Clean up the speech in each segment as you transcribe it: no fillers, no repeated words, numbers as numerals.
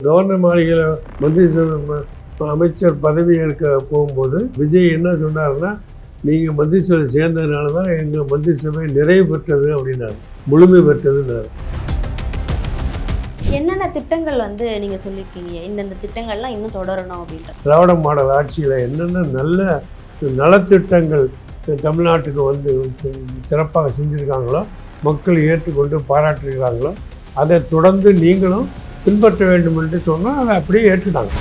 Governor மாளிகையில் மந்திரி அமைச்சர் பதவி ஏற்க போகும்போது விஜய் என்ன சொன்னார்னா, நீங்கள் மந்திரி சபை சேர்ந்ததுனால தான் எங்கள் மந்திரி சபை நிறைவு பெற்றது அப்படின்னாரு, முழுமை பெற்றதுன்னாரு. என்னென்ன திட்டங்கள் நீங்கள் சொல்லியிருக்கீங்க, இந்தந்த திட்டங்கள்லாம் இன்னும் தொடரணும் அப்படின்ற திராவிட மாடல் ஆட்சியில் என்னென்ன நல்ல நலத்திட்டங்கள் தமிழ்நாட்டுக்கு சிறப்பாக செஞ்சுருக்காங்களோ, மக்கள் ஏற்றுக்கொண்டு பாராட்டிருக்கிறாங்களோ, அதை தொடர்ந்து நீங்களும் பின்பற்ற வேண்டும் என்று சொன்னால் அதை அப்படியே ஏற்றுட்டாங்க.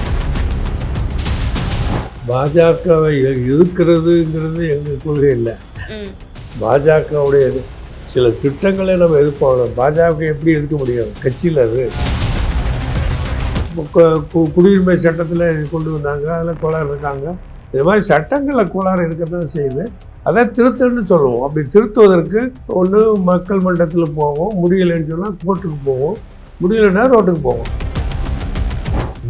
பாஜகவை எதிர்க்கிறதுங்கிறது எங்கள் கொள்கை இல்லை. பாஜகவுடைய சில திட்டங்களை நம்ம எதிர்ப்போம். பாஜக எப்படி எதிர்க்க முடியும்? கட்சியில் அது குடியுரிமை சட்டத்தில் கொண்டு வந்தாங்க, அதில் கோளாறு இருக்காங்க. இது மாதிரி சட்டங்களில் கோளாறு இருக்கத்தான் செய்யுது. அதை திருத்தன்னு சொல்லுவோம். அப்படி திருத்துவதற்கு ஒன்று மக்கள் மன்றத்தில் போவோம், முடியலைன்னு சொன்னால் கோர்ட்டுக்கு போவோம், முடியலைன்னா ரோட்டுக்கு போவோம்.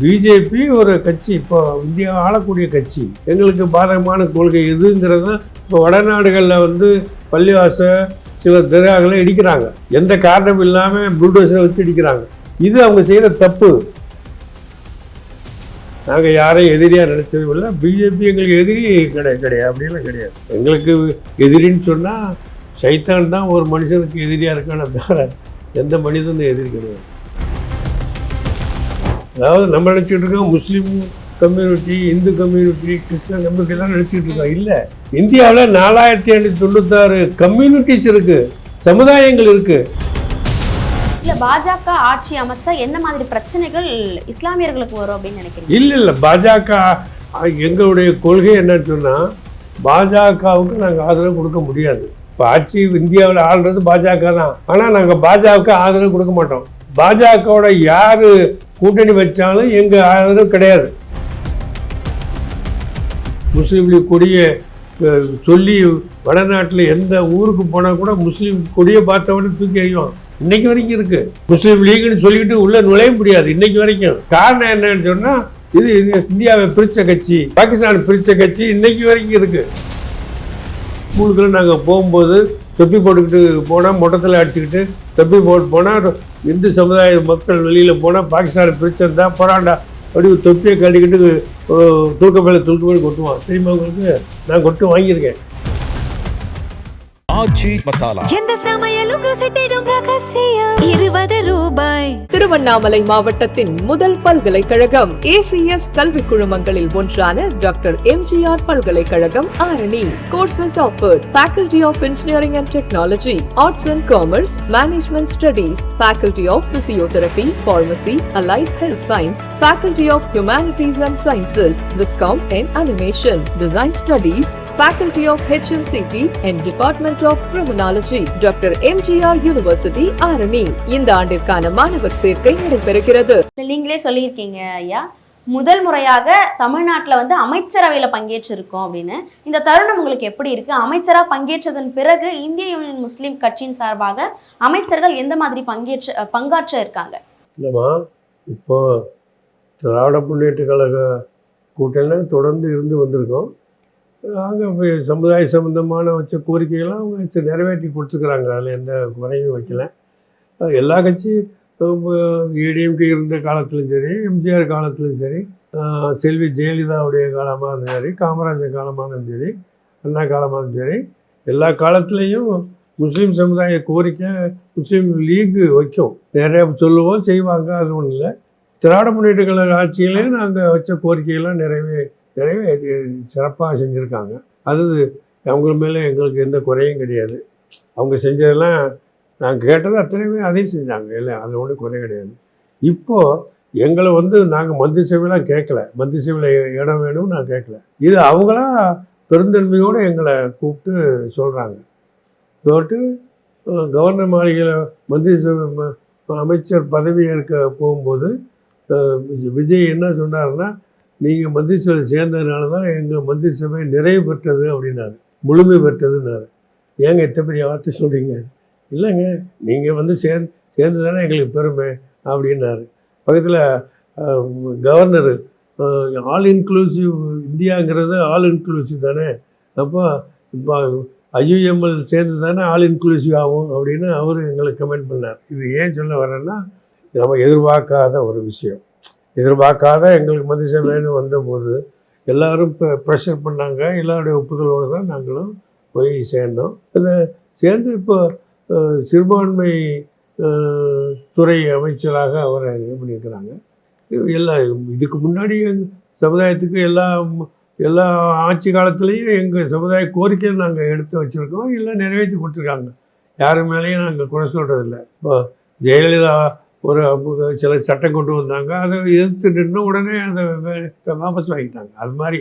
பிஜேபி ஒரு கட்சி, இப்போ இந்தியா ஆளக்கூடிய கட்சி. எங்களுக்கு பாதகமான கொள்கை எதுங்கிறது இப்போ வடநாடுகளில் பள்ளிவாச சில தர்காக்களை இடிக்கிறாங்க, எந்த காரணமும் இல்லாமல் புல்டோசரை வச்சு இடிக்கிறாங்க. இது அவங்க செய்கிற தப்பு. நாங்கள் யாரையும் எதிரியாக நினச்சதும் இல்லை. பிஜேபி எங்களுக்கு எதிரி கிடையாது, அப்படிலாம் கிடையாது. எங்களுக்கு எதிரின்னு சொன்னால் சைத்தான் தான் ஒரு மனுஷனுக்கு எதிரியாக இருக்கான தவிர எந்த மனிதனும் எதிரி கிடையாது. அதாவது நம்ம நினச்சிட்டு இருக்கோம் முஸ்லீம் community, Hindu community, Christian community எல்லாம் நினச்சிட்டு இருக்கோம். இல்லை, இந்தியாவில் 4596 கம்யூனிட்டிஸ் இருக்குது, சமுதாயங்கள் இருக்குது. இல்லை, பாஜக ஆட்சி அமைச்சா என்ன மாதிரி பிரச்சனைகள் இஸ்லாமியர்களுக்கு வரும் அப்படின்னு நினைக்கிறீங்க? இல்லை, பாஜக எங்களுடைய கொள்கை என்னன்னு சொன்னால், பாஜகவுக்கு நாங்கள் ஆதரவு கொடுக்க முடியாது. இப்போ ஆட்சி இந்தியாவில் ஆள்றது பாஜக தான். ஆனால் நாங்கள் பாஜகவுக்கு ஆதரவு கொடுக்க மாட்டோம். பாஜகவோட யார் கூட்டணி வச்சாலும் எங்கள் ஆதரவு கிடையாது. முஸ்லீம் லீக் கொடியை சொல்லி வடநாட்டில் எந்த ஊருக்கு போனால் கூட முஸ்லீம் கொடியை பார்த்தவொடனே தூக்கி எறியும். இன்னைக்கு வரைக்கும் இருக்கு. முஸ்லீம் லீக்னு சொல்லிட்டு உள்ள நுழைய முடியாது இன்னைக்கு வரைக்கும். காரணம் என்னன்னு சொன்னால், இது இந்தியாவை பிரித்த கட்சி, பாகிஸ்தான் பிரித்த கட்சி இன்னைக்கு வரைக்கும் இருக்கு. ஸ்கூலுக்குள்ள நாங்கள் போகும்போது தொப்பி போட்டுக்கிட்டு போனால், மொட்டத்தில் அடிச்சுக்கிட்டு தொப்பி போட்டு போனால், இந்து சமுதாய மக்கள் வெளியில் போனால் பாகிஸ்தான் பிரிச்சது தான் போராண்டா அப்படி தொப்பியை கட்டிக்கிட்டு தூக்க மேலே கொட்டுவான். தெரியுமா உங்களுக்கு? நான் கொட்டு வாங்கியிருக்கேன். எந்த சமையலும் ருசி தேடும் ரகசியம் 20 ரூபாய். திருவண்ணாமலை மாவட்டத்தின் முதல் பல்கலைக்கழகம் ACS கல்வி குழுமங்களில் ஒன்றான டாக்டர் MGR பல்கலைக்கழகம் Arani. Courses offered: Faculty of Engineering and Technology, Arts and Commerce, Management Studies, Faculty of Physiotherapy, Pharmacy, Allied Health Science, Faculty of Humanities and Sciences, Viscom and Animation, Design Studies, Faculty of HMCT and Department of Criminology, doctor MGR university Arani. இந்த ஆண்டிற்கான மாணவர் சேர்க்கை நடைபெறுகிறது. நீங்களே சொல்லியிருக்கீங்க ஐயா, முதல் முறையாக தமிழ்நாட்டில் அமைச்சரவையில் பங்கேற்றிருக்கோம் அப்படின்னு. இந்த தருணம் உங்களுக்கு எப்படி இருக்கு? அமைச்சராக பங்கேற்றதன் பிறகு இந்திய யூனியன் முஸ்லீம் கட்சியின் சார்பாக அமைச்சர்கள் எந்த மாதிரி பங்காற்ற இருக்காங்க? இல்லைம்மா, இப்போ திராவிட முன்னேற்ற கழக கூட்டணியில் தொடர்ந்து இருந்து வந்திருக்கோம். அங்கே சமுதாய சம்பந்தமான வச்ச கோரிக்கைகள்லாம் அவங்க நிறைவேற்றி கொடுத்துக்கிறாங்க. அதில் எந்த குறையும் வைக்கல. எல்லா கட்சி ஏடிஎம்கே இருந்த காலத்திலும் சரி, எம்ஜிஆர் காலத்திலும் சரி, செல்வி ஜெயலலிதாவுடைய காலமாக இருந்தாலும் சரி, காமராஜர் காலமாக இருந்தாலும் சரி, அண்ணா காலமாக இருந்தாலும் சரி, எல்லா காலத்துலேயும் முஸ்லீம் சமுதாய கோரிக்கை முஸ்லீம் லீக் வைக்கும். நிறைய சொல்லுவோம், செய்வாங்க. அது ஒன்றும் இல்லை. திராவிட முன்னேற்ற கழக ஆட்சியிலையும் நாங்கள் வச்ச கோரிக்கையெல்லாம் நிறைவே சிறப்பாக செஞ்சுருக்காங்க. அது அவங்க மேலே எங்களுக்கு எந்த குறையும் கிடையாது. அவங்க செஞ்சதெல்லாம் நாங்கள் கேட்டது அத்தனையுமே அதையும் செஞ்சாங்க. இல்லை, அதில் ஒன்றும் குறை கிடையாது. இப்போது எங்களை நாங்கள் மந்திரி சபையெல்லாம் கேட்கல, மந்திரி சபையில் இடம் வேணும்னு நான் கேட்கல. இது அவங்களாம் பெருந்தன்மையோடு எங்களை கூப்பிட்டு சொல்கிறாங்க. போட்டு கவர்னர் மாளிகையில் மந்திரி சபை அமைச்சர் பதவி ஏற்க போகும்போது விஜய் என்ன சொன்னார்னா, நீங்கள் மந்திரி சபை சேர்ந்ததுனால தான் எங்கள் மந்திரி சபை நிறைவு பெற்றது அப்படின்னாரு, முழுமை பெற்றதுன்னாரு. ஏங்க இத்தனை பெரிய வார்த்தை சொல்கிறீங்க? இல்லைங்க, நீங்கள் சேர்ந்து தானே எங்களுக்கு பெருமை அப்படின்னாரு. பக்கத்தில் கவர்னர் ஆல் இன்க்ளூசிவ் இந்தியாங்கிறது ஆல் இன்க்ளூசிவ் தானே, அப்போ இப்போ IUML சேர்ந்து தானே ஆல் இன்க்ளூசிவ் ஆகும் அப்படின்னு அவர் எங்களுக்கு கமெண்ட் பண்ணார். இது ஏன் சொல்ல வரேன்னா, நம்ம எதிர்பார்க்காத ஒரு விஷயம். எதிர்பார்க்காத எங்களுக்கு மந்திரி சபைன்னு வந்தபோது எல்லாரும் இப்போ ப்ரெஷர் பண்ணாங்க. எல்லாருடைய ஒப்புதலோடு தான் நாங்களும் போய் சேர்ந்தோம். இதில் சேர்ந்து இப்போ சிறுபான்மை துறை அமைச்சராக அவரை இது பண்ணியிருக்கிறாங்க. இதுக்கு முன்னாடி சமுதாயத்துக்கு எல்லா ஆட்சி காலத்துலேயும் எங்கள் சமுதாய கோரிக்கையை நாங்கள் எடுத்து வச்சுருக்கோம். எல்லாம் நிறைவேற்றி கொடுத்துருக்காங்க. யார் மேலேயும் நாங்கள் குறை சொல்கிறதில்ல. இப்போ ஜெயலலிதா ஒரு சில சட்டம் கொண்டு வந்தாங்க. அதை எதிர்த்து நின்று உடனே அதை வாபஸ் வாங்கிட்டாங்க. அது மாதிரி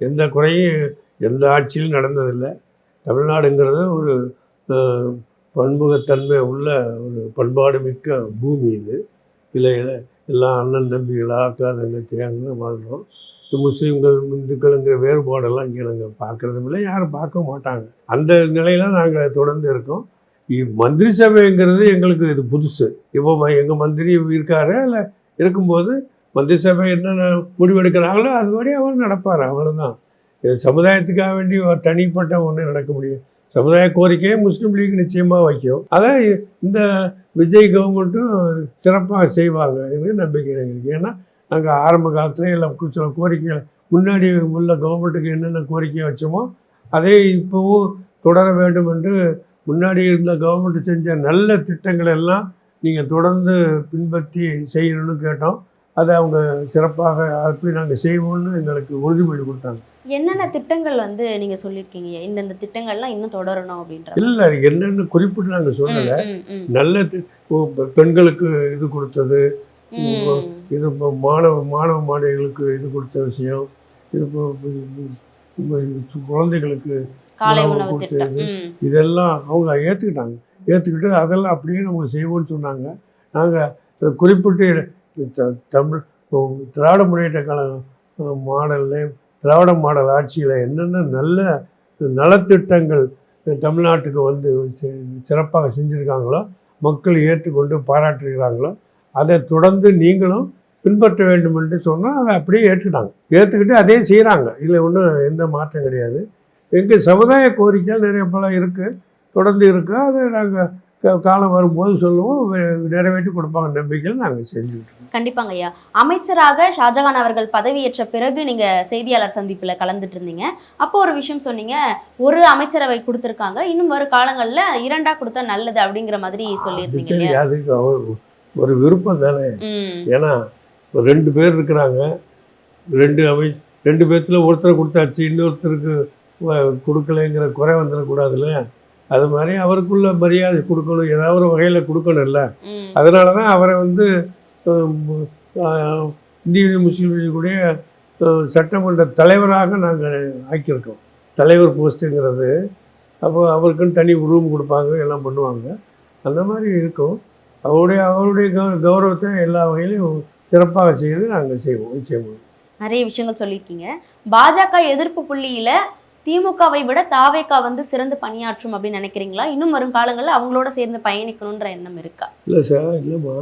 எந்த குறையும் எந்த ஆட்சியிலும் நடந்ததில்லை. தமிழ்நாடுங்கிறது ஒரு பன்முகத்தன்மை உள்ள ஒரு பண்பாடு மிக்க பூமி. இதில் எல்லாம் அண்ணன் தம்பிகளாக அக்கா தங்கச்சியாக வாழ்கிறோம். முஸ்லீம்கள் இந்துக்கள்ங்கிற வேறுபாடெல்லாம் இங்கே நாங்கள் பார்க்குறதும் இல்லை, யாரும் பார்க்க மாட்டாங்க. அந்த நிலையில் நாங்கள் தொடர்ந்து இருக்கோம். மந்திரி சபைங்கிறது எங்களுக்கு இது புதுசு. இப்போ எங்கள் மந்திரி இருக்காரு, இல்லை இருக்கும்போது மந்திரி சபை என்னென்ன முடிவெடுக்கிறாங்களோ அது மாதிரி அவர் நடப்பார். அவ்வளோதான். இது சமுதாயத்துக்காக வேண்டி தனிப்பட்ட ஒன்று நடக்க முடியும். சமுதாய கோரிக்கையை முஸ்லீம் லீக் நிச்சயமாக வைக்கும். அதை இந்த விஜய் கவர்மெண்ட்டும் சிறப்பாக செய்வாங்க என்று நம்பிக்கை இருக்குது. ஏன்னா நாங்கள் ஆரம்ப காலத்தில் இல்லை சில கோரிக்கைகள் முன்னாடி உள்ள கவர்மெண்ட்டுக்கு என்னென்ன கோரிக்கையை வச்சோமோ அதே இப்போவும் தொடர வேண்டும் என்று முன்னாடி இருந்த கவர்மெண்ட் செஞ்ச நல்ல திட்டங்கள் எல்லாம் நீங்கள் தொடர்ந்து பின்பற்றி செய்யணும்னு கேட்டோம். அதை அவங்க சிறப்பாக அப்படி நாங்கள் செய்வோம்னு எங்களுக்கு உறுதிமொழி கொடுத்தாங்க. என்னென்ன திட்டங்கள் நீங்கள் சொல்லியிருக்கீங்க, இந்தந்த திட்டங்கள்லாம் இன்னும் தொடரணும் அப்படின்ற? இல்லை, என்னென்னு குறிப்பிட்டு நாங்கள் சொல்லலை. நல்ல பெண்களுக்கு இது கொடுத்தது, இது இப்போ மாணவ மாணவிகளுக்கு இது கொடுத்த விஷயம், இது இப்போ குழந்தைகளுக்கு கொடுத்தது, இதெல்லாம் அவங்க ஏற்றுக்கிட்டு அதெல்லாம் அப்படியே நம்ம செய்வோம்னு சொன்னாங்க. நாங்கள் குறிப்பிட்டு தமிழ் திராவிட முன்னேற்ற கழகம் மாடலில் திராவிட மாடல் ஆட்சியில் என்னென்ன நல்ல நலத்திட்டங்கள் தமிழ்நாட்டுக்கு வந்து சிறப்பாக செஞ்சுருக்காங்களோ, மக்கள் ஏற்றுக்கொண்டு பாராட்டுகிறாங்களோ, அதை தொடர்ந்து நீங்களும் பின்பற்ற வேண்டும் என்று சொன்னால் அதை அப்படியே ஏற்றுக்கிட்டு அதே செய்கிறாங்க. இதில் ஒன்றும் எந்த மாற்றம் கிடையாது. எங்கள் சமுதாய கோரிக்கைகள் நிறைய பல இருக்குது, தொடர்ந்து இருக்குது. அதை நாங்கள் காலம் வரும்போது சொல்லுவோம், நிறைவேற்றி கொடுப்பாங்க நம்பிக்கையில் நாங்கள் செஞ்சுக்கிட்டு இருக்கோம். கண்டிப்பாங்க ஐயா. அமைச்சராக ஷாஜகான் அவர்கள் பதவியேற்ற பிறகு நீங்கள் செய்தியாளர் சந்திப்பில் கலந்துட்டு இருந்தீங்க. அப்போ ஒரு விஷயம் சொன்னீங்க, ஒரு அமைச்சரவை கொடுத்துருக்காங்க, இன்னும் வரும் காலங்களில் 2 கொடுத்தா நல்லது அப்படிங்கிற மாதிரி சொல்லியிருந்தீங்க. அதுக்கு ஒரு விருப்பம் தானே. ஏன்னா 2 பேர் இருக்கிறாங்க, 2 பேர்த்தில் ஒருத்தரை கொடுத்தாச்சு, இன்னொருத்தருக்கு கொடுக்கலைங்கிற குறை வந்துடக்கூடாதுல்ல. அது மாதிரி அவருக்குள்ள மரியாதை கொடுக்கணும், ஏதாவது ஒரு வகையில் கொடுக்கணும்ல. அதனால தான் அவரை வந்து இந்திய முஸ்லீம் லீக்குடைய சட்டமன்ற தலைவராக நாங்கள் ஆக்கியிருக்கோம். தலைவர் போஸ்ட்டுங்கிறது அப்போ அவருக்குன்னு தனி ரூம் கொடுப்பாங்க, எல்லாம் பண்ணுவாங்க. அந்த மாதிரி இருக்கும். அவருடைய கௌரவத்தை எல்லா வகையிலையும் சிறப்பாக செய்து நாங்கள் செய்வோம். நிச்சயமாக நிறைய விஷயங்கள் சொல்லியிருக்கீங்க. பாஜக எதிர்ப்பு புள்ளியில் திமுகவை விட தாவேகா சிறந்து பணியாற்றும் அப்படின்னு நினைக்கிறீங்களா? இன்னும் வரும் காலங்களில் அவங்களோட சேர்ந்து பயணிக்கணுன்ற எண்ணம் இருக்கா? இல்லை சார், இல்லைம்மா,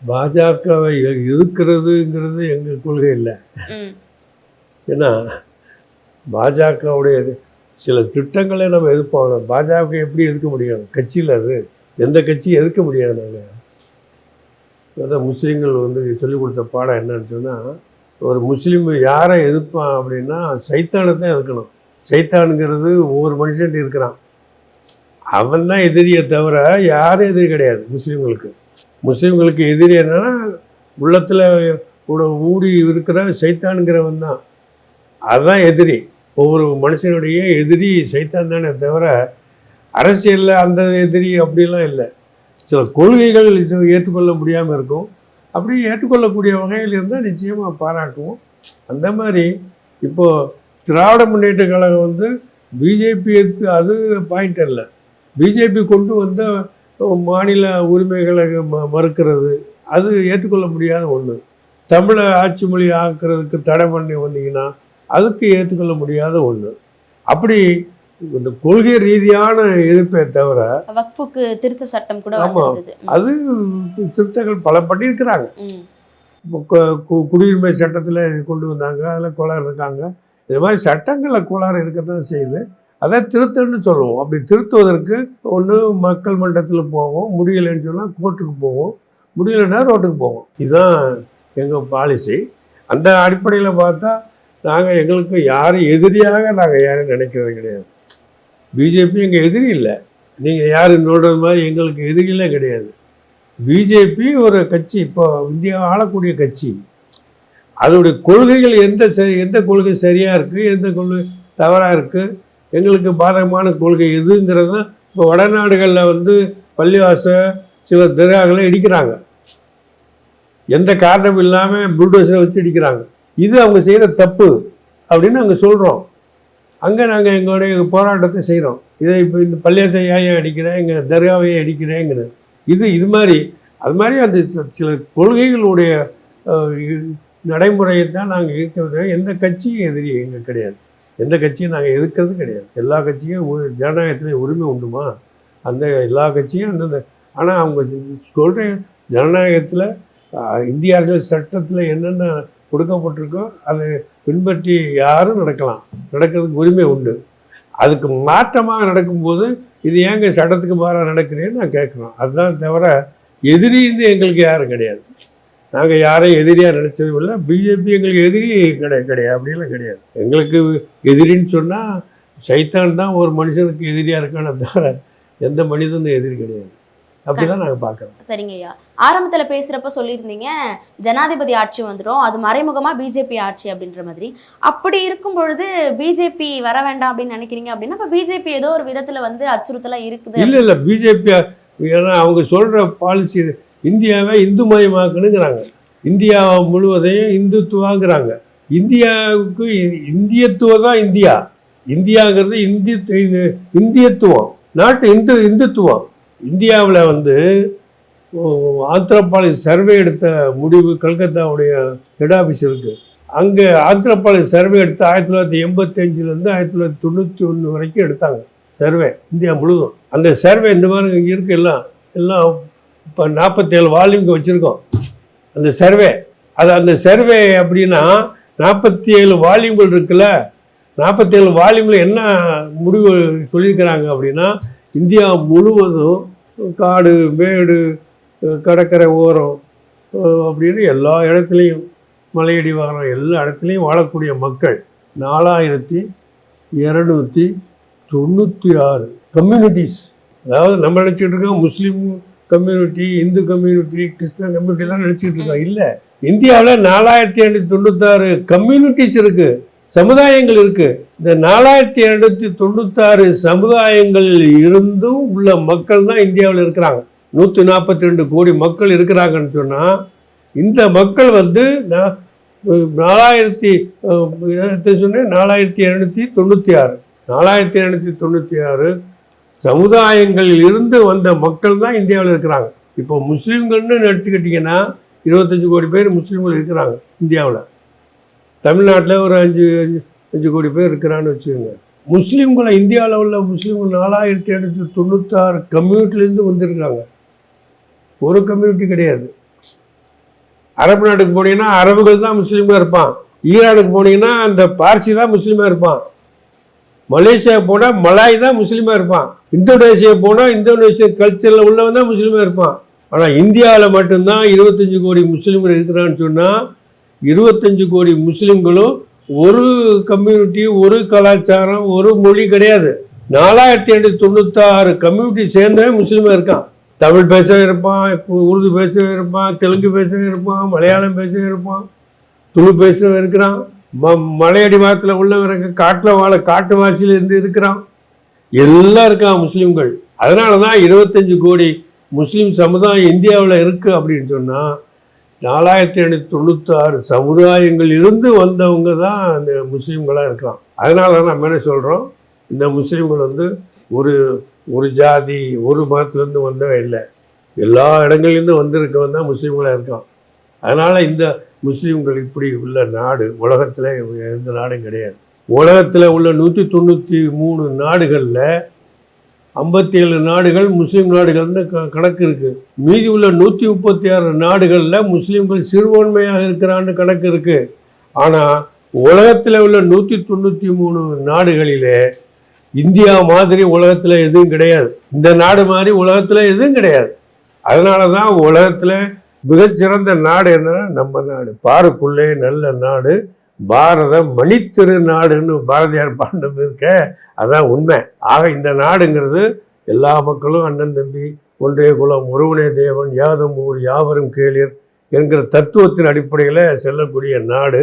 பாஜகவை எதிர்க்கிறதுங்கிறது எங்கள் கொள்கை இல்லை. ஏன்னா பாஜகவுடைய சில திட்டங்களை நம்ம எதிர்ப்போம். பாஜக எப்படி எதிர்க்க முடியும்? கட்சியில் அது எந்த கட்சியும் எதிர்க்க முடியாது. நாங்கள் அதான் முஸ்லீம்கள் சொல்லிக் கொடுத்த பாடம் என்னன்னு சொன்னால், ஒரு முஸ்லீம் யாரை எதிர்ப்பான் அப்படின்னா சைத்தானை தான் எதிர்க்கணும். சைத்தானுங்கிறது ஒவ்வொரு மனுஷன்ட்டு இருக்கிறான், அவன் தான் எதிரியை தவிர யாரும் எதிரி கிடையாது முஸ்லீம்களுக்கு. முஸ்லீம்களுக்கு எதிரி என்னன்னா உள்ளத்தில் ஊடி இருக்கிற சைத்தானுங்கிறவன் தான், அதுதான் எதிரி. ஒவ்வொரு மனுஷனுடைய எதிரி சைத்தான் தானே தவிர அரசியலில் அந்த எதிரி அப்படிலாம் இல்லை. சில கொள்கைகள் ஏற்றுக்கொள்ள முடியாமல் இருக்கும், அப்படி ஏற்றுக்கொள்ளக்கூடிய வகையில் இருந்தால் நிச்சயமாக பாராட்டுவோம். அந்த மாதிரி இப்போது திராவிட முன்னேற்ற கழகம் பிஜேபி அது பாயிண்ட் இல்லை. பிஜேபி கொண்டு வந்த மாநில உரிமைகளை மறுக்கிறது அது ஏற்றுக்கொள்ள முடியாத ஒன்று. தமிழை ஆட்சி மொழி ஆக்குறதுக்கு தடை பண்ணி வந்தீங்கன்னா அதுக்கு ஏற்றுக்கொள்ள முடியாத ஒன்று. அப்படி இந்த கொள்கை ரீதியான எதிர்ப்பை தவிர வக்ஃபுக்கு திருத்த சட்டம் கூட அது திருத்தங்கள் பல பண்ணியிருக்கிறாங்க. குடியுரிமை சட்டத்தில் கொண்டு வந்தாங்க, அதில் கோளாறு இருக்காங்க. இது மாதிரி சட்டங்களில் கோளாறு இருக்கத்தான் செய்யுது. அதை திருத்தன்னு சொல்லுவோம். அப்படி திருத்துவதற்கு ஒன்று மக்கள் மன்றத்தில் போவோம், முடியலைன்னு சொன்னால் கோர்ட்டுக்கு போவோம், முடியலைன்னா ரோட்டுக்கு போவோம். இதுதான் எங்கள் பாலிசி. அந்த அடிப்படையில் பார்த்தா நாங்கள் எங்களுக்கு யாரும் எதிரியாக நாங்கள் யாரும் நினைக்கிறது கிடையாது. பிஜேபி எங்கள் எதிரி இல்லை, நீங்கள் யாரும் சொல்கிறது மாதிரி எங்களுக்கு எதிரிலே கிடையாது. பிஜேபி ஒரு கட்சி, இப்போ இந்தியா ஆளக்கூடிய கட்சி. அதோடைய கொள்கைகள் எந்த கொள்கை சரியாக இருக்குது, எந்த கொள்கை தவறாக இருக்குது, எங்களுக்கு பாதகமான கொள்கை எதுங்கிறது தான். இப்போ வடநாடுகளில் வந்து பள்ளிவாச சில தர்காக்களை இடிக்கிறாங்க, எந்த காரணமும் இல்லாமல் புல்டோசரை வச்சு இடிக்கிறாங்க. இது அவங்க செய்கிற தப்பு அப்படின்னு நாங்கள் சொல்கிறோம். அங்கே நாங்கள் எங்களுடைய போராட்டத்தை செய்கிறோம். இதை இப்போ இந்த பள்ளிவாச ஏன் அடிக்கிறேன், எங்கள் தர்காவையே அடிக்கிறேங்கிறது இது மாதிரி அது மாதிரி அந்த சில கொள்கைகளுடைய நடைமுறையை தான் நாங்கள் இருக்கிறது. எந்த கட்சியும் எதிரி எங்கள் கிடையாது, எந்த கட்சியும் நாங்கள் எதிர்க்கிறது கிடையாது. எல்லா கட்சியும் ஜனநாயகத்தில் உரிமை உண்டுமா, அந்த எல்லா கட்சியும் அந்தந்த. ஆனால் அவங்க சொல்கிற ஜனநாயகத்தில் இந்திய அரசியல் சட்டத்தில் என்னென்ன கொடுக்கப்பட்டிருக்கோ அதை பின்பற்றி யாரும் நடக்கிறதுக்கு உரிமை உண்டு. அதுக்கு மாற்றமாக நடக்கும்போது இது ஏங்க சட்டத்துக்கு மாறாக நடக்கிறேன்னு நான் கேட்குறோம். அதுதான் தவிர எதிரின்னு எங்களுக்கு யாரும் கிடையாது. நாங்கள் யாரையும் எதிரியாக நினச்சதும் இல்லை. பிஜேபி எங்களுக்கு எதிரி கிடையாது, அப்படிலாம் கிடையாது. எங்களுக்கு எதிரின்னு சொன்னால் சைத்தான் தான் ஒரு மனுஷனுக்கு எதிரியாக இருக்கான்னு தவிர எந்த மனிதனும் எதிரி கிடையாது. அப்படிதான் நாங்கள் பார்க்குறோம். சரிங்க ஐயா, ஆரம்பத்தில் பேசுகிறப்ப சொல்லியிருந்தீங்க ஜனாதிபதி ஆட்சி வந்துடும், அது மறைமுகமாக பிஜேபி ஆட்சி அப்படின்ற மாதிரி. அப்படி இருக்கும் பொழுது பிஜேபி வர வேண்டாம் அப்படின்னு நினைக்கிறீங்க அப்படின்னா இப்போ பிஜேபி ஏதோ ஒரு விதத்தில் வந்து அச்சுறுத்தலாக இருக்குது. இல்லை பிஜேபி ஏன்னா அவங்க சொல்கிற பாலிசி இந்தியாவை இந்து மயமாக்கணுங்கிறாங்க, இந்தியா முழுவதையும் இந்துத்துவாங்கிறாங்க. இந்தியாவுக்கு இந்தியத்துவம் தான் இந்தியாங்கிறது இந்தியத்துவம், நாட்டு இந்துத்துவம். இந்தியாவில் வந்து ஆந்த்ரோபாலஜி சர்வே எடுத்த முடிவு கல்கத்தாவுடைய ஹெட் ஆஃபீஸ் இருக்குது. அங்கே ஆந்த்ரோபாலஜி சர்வே எடுத்து 1985 1991 வரைக்கும் எடுத்தாங்க சர்வே, இந்தியா முழுதும். அந்த சர்வே இந்த மாதிரி இங்கே இருக்குது, எல்லாம் இப்போ 47 வால்யூம்க்கு வச்சுருக்கோம் அந்த சர்வே. அந்த சர்வே அப்படின்னா 47 வால்யூம்கள் இருக்குல்ல, 47 வால்யூமில் என்ன முடிவு சொல்லியிருக்கிறாங்க அப்படின்னா, இந்தியா முழுவதும் காடு மேடு கடற்கரை ஓரம் அப்படின்னு எல்லா இடத்துலையும் மலையடி வாரம் எல்லா இடத்துலையும் வாழக்கூடிய மக்கள் 4296 கம்யூனிட்டிஸ். அதாவது நம்ம நினச்சிட்டு இருக்கோம் முஸ்லீம் கம்யூனிட்டி, இந்து கம்யூனிட்டி, கிறிஸ்தவ கம்யூனிட்டி தான் நினச்சிட்டு இருக்கோம். இல்லை, இந்தியாவில் 4296 கம்யூனிட்டிஸ் இருக்குது, சமுதாயங்கள் இருக்குது. இந்த 4296 சமுதாயங்கள் இருந்தும் உள்ள மக்கள் தான் இந்தியாவில் இருக்கிறாங்க. 142 கோடி மக்கள் இருக்கிறாங்கன்னு சொன்னால் இந்த மக்கள் வந்து 4296 சமுதாயங்களில் இருந்து வந்த மக்கள் தான் இந்தியாவில் இருக்கிறாங்க. இப்போ முஸ்லீம்கள்னு நினச்சிக்கிட்டிங்கன்னா 25 கோடி பேர் முஸ்லீம்கள் இருக்கிறாங்க இந்தியாவில். தமிழ்நாட்டில் ஒரு 5 கோடி பேர் இருக்கிறான்னு வச்சுக்கோங்க. முஸ்லீம்களை இந்தியாவில் உள்ள முஸ்லீம்கள் 4296 கம்யூனிட்டிலேருந்து வந்திருக்காங்க, ஒரு கம்யூனிட்டி கிடையாது. அரபு நாட்டுக்கு போனீங்கன்னா அரபுகள் தான் முஸ்லீமாக இருப்பான், ஈரானுக்கு போனீங்கன்னா அந்த பார்சி தான் முஸ்லீமாக இருப்பான், மலேசியா போனால் மலாய் தான் முஸ்லீமாக இருப்பான், இந்தோனேஷியா போனால் இந்தோனேஷியா கல்ச்சரில் உள்ளவன் தான் முஸ்லீமாக இருப்பான். ஆனால் இந்தியாவில் மட்டும்தான் 25 கோடி முஸ்லீம்கள் இருக்கிறான்னு சொன்னால் 25 கோடி முஸ்லீம்களும் ஒரு கம்யூனிட்டி, ஒரு கலாச்சாரம், ஒரு மொழி கிடையாது. 4296 கம்யூனிட்டி சேர்ந்தே முஸ்லீமாக இருக்கான். தமிழ் பேச இருப்பான், உருது பேச இருப்பான், தெலுங்கு பேச இருப்பான், மலையாளம் பேச இருப்பான், துளு பேச இருக்கிறான், மலையடி வாரத்தில் உள்ளவங்க காட்டில் காட்டுவாசியில் இருந்து இருக்கிறான், எல்லாம் இருக்கான் முஸ்லீம்கள். அதனால தான் 25 கோடி முஸ்லீம் சமுதாயம் இந்தியாவில் இருக்குது அப்படின்னு சொன்னால் 4296 சமுதாயங்கள் இருந்து வந்தவங்க தான் அந்த முஸ்லீம்களாக இருக்கலாம். அதனால தான் நம்ம என்ன சொல்கிறோம், இந்த முஸ்லீம்கள் வந்து ஒரு ஜாதி ஒரு மதத்துலேருந்து வந்தவன் இல்லை, எல்லா இடங்கள்லேருந்து வந்திருக்கவன் தான் முஸ்லீம்களாக இருக்கான். அதனால் இந்த முஸ்லீம்கள் இப்படி உள்ள நாடு உலகத்தில் எந்த நாடும் கிடையாது. உலகத்தில் உள்ள 193 நாடுகளில் 57 நாடுகள் முஸ்லீம் நாடுகள்னு கணக்கு இருக்குது. மீதி உள்ள 136 நாடுகளில் முஸ்லீம்கள் சிறுபான்மையாக இருக்கிறான்னு கணக்கு இருக்குது. ஆனால் உலகத்தில் உள்ள 193 நாடுகளிலே இந்தியா மாதிரி உலகத்தில் எதுவும் கிடையாது, இந்த நாடு மாதிரி உலகத்தில் எதுவும் கிடையாது. அதனால தான் உலகத்தில் மிகச்சிறந்த நாடு என்னன்னா நம்ம நாடு. பாருக்குள்ளே நல்ல நாடு, பாரத மணித்திரு நாடுன்னு பாரதியார் பாண்டது இருக்க, அதான் உண்மை. ஆக இந்த நாடுங்கிறது எல்லா மக்களும் அண்ணன் தம்பி, ஒன்றே குலம், ஒருவனே தேவன், யாதும் ஊர் யாவரும் கேளீர் என்கிற தத்துவத்தின் அடிப்படையில் செல்லக்கூடிய நாடு.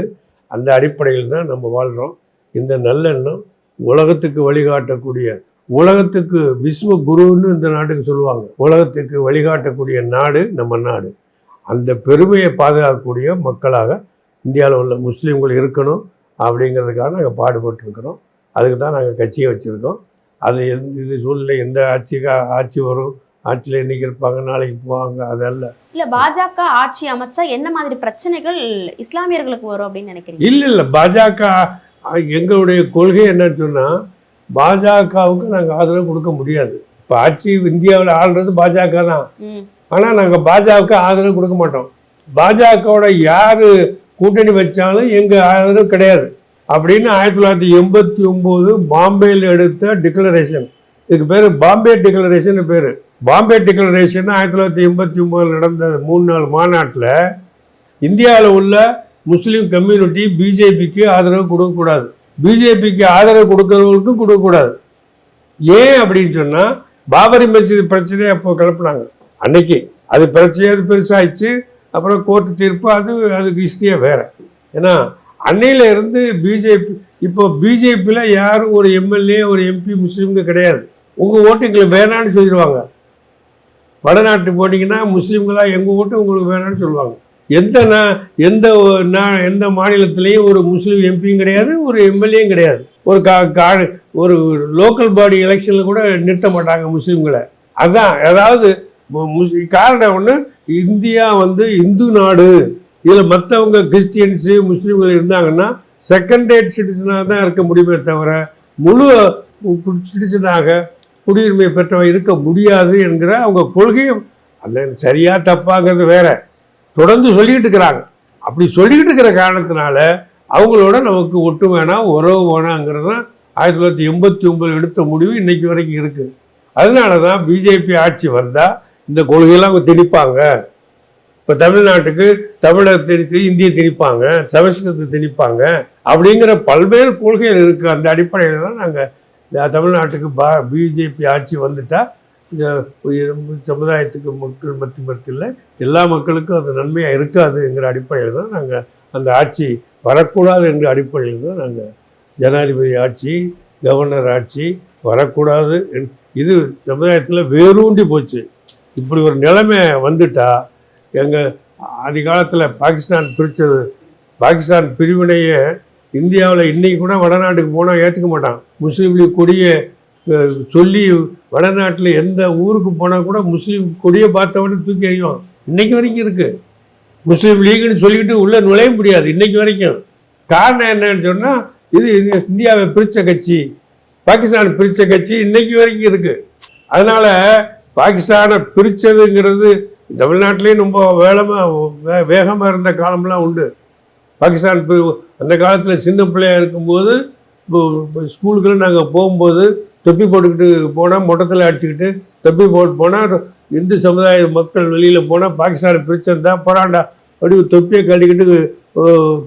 அந்த அடிப்படையில் தான் நம்ம வாழ்கிறோம். இந்த நல்லெண்ணம் உலகத்துக்கு வழிகாட்டக்கூடிய, உலகத்துக்கு விஸ்வ குருன்னு இந்த நாட்டுக்கு சொல்லுவாங்க, உலகத்துக்கு வழிகாட்டக்கூடிய நாடு நம்ம நாடு. அந்த பெருமையை பாதுகாக்கக்கூடிய மக்களாக இந்தியாவில் உள்ள முஸ்லீம்கள் இருக்கணும் அப்படிங்கிறதுக்காக நாங்கள் பாடுபட்டுருக்கிறோம். அதுக்கு தான் நாங்கள் கட்சியை வச்சுருக்கோம். அது இது சூழ்நிலை எந்த ஆட்சி வரும், ஆட்சியில் இன்றைக்கி இருப்பாங்க நாளைக்கு போவாங்க, அதல்ல. இல்லை, பாஜக ஆட்சி அமைச்சா என்ன மாதிரி பிரச்சனைகள் இஸ்லாமியர்களுக்கு வரும் அப்படின்னு நினைக்கிறீங்க? இல்லை, பாஜக எங்களுடைய கொள்கை என்னன்னு சொன்னால், பாஜகவுக்கு நாங்கள் ஆதரவு கொடுக்க முடியாது. இப்போ ஆட்சி இந்தியாவில் ஆள்றது பாஜக தான். ஆனால் நாங்கள் பாஜகவுக்கு ஆதரவு கொடுக்க மாட்டோம். பாஜகவோட யார் கூட்டணி வச்சாலும் எங்கள் ஆதரவு கிடையாது அப்படின்னு 1989 பாம்பேயில் எடுத்த டிக்ளரேஷன். இதுக்கு பேர் பாம்பே டிக்ளரேஷன் பேர். பாம்பே டிக்ளரேஷன் 1989 நடந்த 3 நாள் மாநாட்டில் இந்தியாவில் உள்ள முஸ்லீம் கம்யூனிட்டி பிஜேபிக்கு ஆதரவு கொடுக்கக்கூடாது, பிஜேபிக்கு ஆதரவு கொடுக்கறவங்களுக்கும் கொடுக்கக்கூடாது. ஏன் அப்படின்னு சொன்னால், பாபரி மசீது பிரச்சனையை அப்போ கிளப்புனாங்க அன்னைக்கு. அது பிரச்சனையாக பெருசாகிடுச்சு. அப்புறம் கோர்ட்டு தீர்ப்பு, அதுக்கு ஹிஸ்ட்ரியே வேறு. ஏன்னா அன்னையில இருந்து பிஜேபி, இப்போ பிஜேபியில் யாரும் ஒரு எம்எல்ஏ ஒரு எம்பி முஸ்லீம்கள் கிடையாது. உங்கள் ஓட்டு எங்களுக்கு வேணான்னு சொல்லிடுவாங்க. வடநாட்டு போட்டிங்கன்னா முஸ்லீம்களாக எங்கள் ஓட்டு உங்களுக்கு வேணான்னு சொல்லுவாங்க. எந்த மாநிலத்திலையும் ஒரு முஸ்லீம் எம்பியும் கிடையாது, ஒரு எம்எல்ஏயும் கிடையாது. ஒரு லோக்கல் பாடி எலெக்ஷனில் கூட நிறுத்த மாட்டாங்க முஸ்லீம்களை. அதுதான் அதாவது காரணம் ஒன்று, இந்தியா இந்து நாடு. இதில் மற்றவங்க கிறிஸ்டியன்ஸு முஸ்லீம்கள் இருந்தாங்கன்னா செகண்ட் ரேட் சிட்டிசனாக தான் இருக்க முடியுமே தவிர முழு சிட்டிசனாக குடியுரிமை பெற்றவங்க இருக்க முடியாது என்கிற அவங்க கொள்கையும், அந்த சரியா தப்பாங்கிறது வேற, தொடர்ந்து சொல்லிக்கிட்டு இருக்கிறாங்க. அப்படி சொல்லிக்கிட்டு இருக்கிற காரணத்தினால அவங்களோட நமக்கு ஒட்டு வேணாம், உறவு வேணாங்கிறது தான் 1989 எடுத்த முடிவு இன்னைக்கு வரைக்கும் இருக்குது. அதனால தான் பிஜேபி ஆட்சி வந்தால் இந்த கொள்கையெல்லாம் அவங்க திணிப்பாங்க. இப்போ தமிழ்நாட்டுக்கு தமிழை திணித்து இந்தியை திணிப்பாங்க, சமஸ்கிருதத்தை திணிப்பாங்க, அப்படிங்கிற பல்வேறு கொள்கைகள் இருக்குது. அந்த அடிப்படையில் தான் நாங்கள் தமிழ்நாட்டுக்கு பிஜேபி ஆட்சி வந்துட்டால் சமுதாயத்துக்கு மக்கள் மத்தியில் எல்லா மக்களுக்கும் அது நன்மையாக இருக்காதுங்கிற அடிப்படையில் தான் நாங்கள் அந்த ஆட்சி வரக்கூடாது என்ற அடிப்படையில் தான் நாங்கள் ஜனாதிபதி ஆட்சி, கவர்னர் ஆட்சி வரக்கூடாது. இது சமுதாயத்தில் வேரூண்டி போச்சு. இப்படி ஒரு நிலைமை வந்துட்டால், எங்கள் அதிகாலத்தில் பாகிஸ்தான் பிரித்தது, பாகிஸ்தான் பிரிவினையை இந்தியாவில் இன்றைக்கி கூட வடநாட்டுக்கு போனால் ஏற்றுக்க மாட்டான். முஸ்லீம் லீக் கொடியை சொல்லி வடநாட்டில் எந்த ஊருக்கு போனால் கூட முஸ்லீம் கொடியை பார்த்தவொடனே தூக்கி எறிவான். இன்றைக்கி வரைக்கும் இருக்குது. முஸ்லீம் லீக்னு சொல்லிக்கிட்டு உள்ளே நுழைய முடியாது இன்றைக்கி வரைக்கும். காரணம் என்னன்னு சொன்னால், இது இந்தியாவை பிரித்த கட்சி, பாகிஸ்தான் பிரித்த கட்சி இன்றைக்கி வரைக்கும் இருக்குது. அதனால் பாகிஸ்தானை பிரித்ததுங்கிறது தமிழ்நாட்டிலேயும் ரொம்ப வேகமாக இருந்த காலம்லாம் உண்டு. பாகிஸ்தான் அந்த காலத்தில் சின்ன பிள்ளையாக இருக்கும்போது ஸ்கூலுக்குள்ள நாங்கள் போகும்போது தொப்பி போட்டுக்கிட்டு போனால், மொட்டத்தில் அடிச்சுக்கிட்டு தொப்பி போட்டு போனால், இந்து சமுதாய மக்கள் வெளியில் போனால் பாகிஸ்தானை பிரிச்சிருந்தா போராண்டா அப்படி தொப்பியை கட்டிக்கிட்டு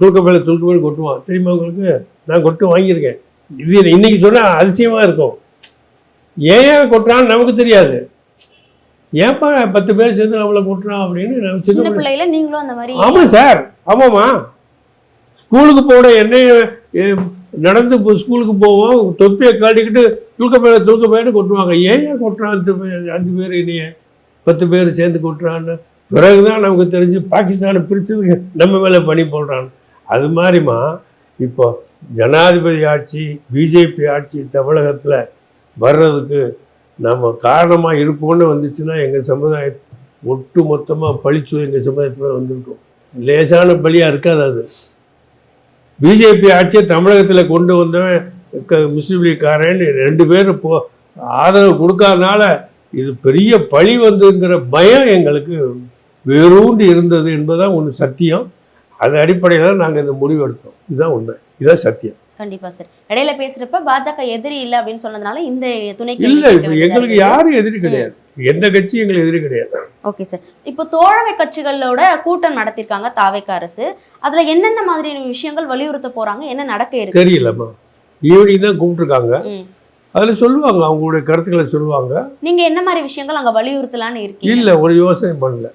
தூக்கப்பேல கொட்டுவான். தெரியுமா உங்களுக்கு? நான் கொட்டு வாங்கியிருக்கேன். இது இன்னைக்கு சொன்னால் அதிசயமாக இருக்கும். ஏன் கொட்டுறான்னு நமக்கு தெரியாது. ஏன்ப்பா 10 பேர் சேர்ந்து நம்மளை கொட்டுறான் அப்படின்னு நம்ம சின்ன பிள்ளையில நீங்களும் அந்த மாதிரி. ஆமாம் சார், ஆமாம்மா. ஸ்கூலுக்கு போன என்னைய நடந்து ஸ்கூலுக்கு போவோம், தொப்பியை காட்டிக்கிட்டு தூக்கப்பேன்னு கொட்டுவாங்க. ஏன் கொட்டுறான் 5 பேர் இனிய 10 பேர் சேர்ந்து கொட்டுறான்னு பிறகுதான் நமக்கு தெரிஞ்சு பாகிஸ்தானை பிரித்து நம்ம மேலே பணி போடுறான். அது மாதிரிமா இப்போ ஜனாதிபதி ஆட்சி, பிஜேபி ஆட்சி தமிழகத்தில் வர்றதுக்கு நம்ம காரணமாக இருப்போம்னு வந்துச்சுன்னா, எங்கள் சமுதாயம் ஒட்டு மொத்தமாக பழிச்சு எங்கள் சமுதாயத்தில் வந்திருக்கோம். லேசான பலியாக இருக்காது. அது பிஜேபி ஆட்சியை தமிழகத்தில் கொண்டு வந்தவன் முஸ்லீம் லீக்காரன் 2 பேர் ஆதரவு கொடுக்காதனால இது பெரிய பழி வந்துங்கிற பயம் எங்களுக்கு வேரூண்டி இருந்தது என்பதுதான் ஒன்று சத்தியம். அது அடிப்படையில் தான் நாங்கள் இந்த முடிவு எடுத்தோம். இதுதான் உண்மை, இதுதான் சத்தியம். கண்டிப்பா சார். இடையில பேசுறப்ப பாஜக எதிரி இல்ல அப்படின்னு சொன்னதுனால இந்த துணைக்கு இல்லை, இப்போ எங்களுக்கு யாரும் எதிரி கிடையாது, எந்த கட்சி எங்களுக்கு எதிரி கிடையாது. Okay sir. இப்போ தோழமை கட்சிகளோட கூட்டம் நடத்திருக்காங்க தாவேக்கா அரசு. அதுல என்னென்ன மாதிரியான விஷயங்கள் வலியுறுத்த போறாங்க, என்ன நடக்க இருக்கு தெரியலம்மா. ஈவினிங் தான் கூப்பிட்டுருக்காங்க, அதில் சொல்லுவாங்க, அவங்களுடைய கருத்துக்களை சொல்லுவாங்க. நீங்க என்ன மாதிரி விஷயங்கள் அங்க வலியுறுத்தலான்னு இருக்கீங்க? இல்லை, ஒரு யோசனை பண்ணல.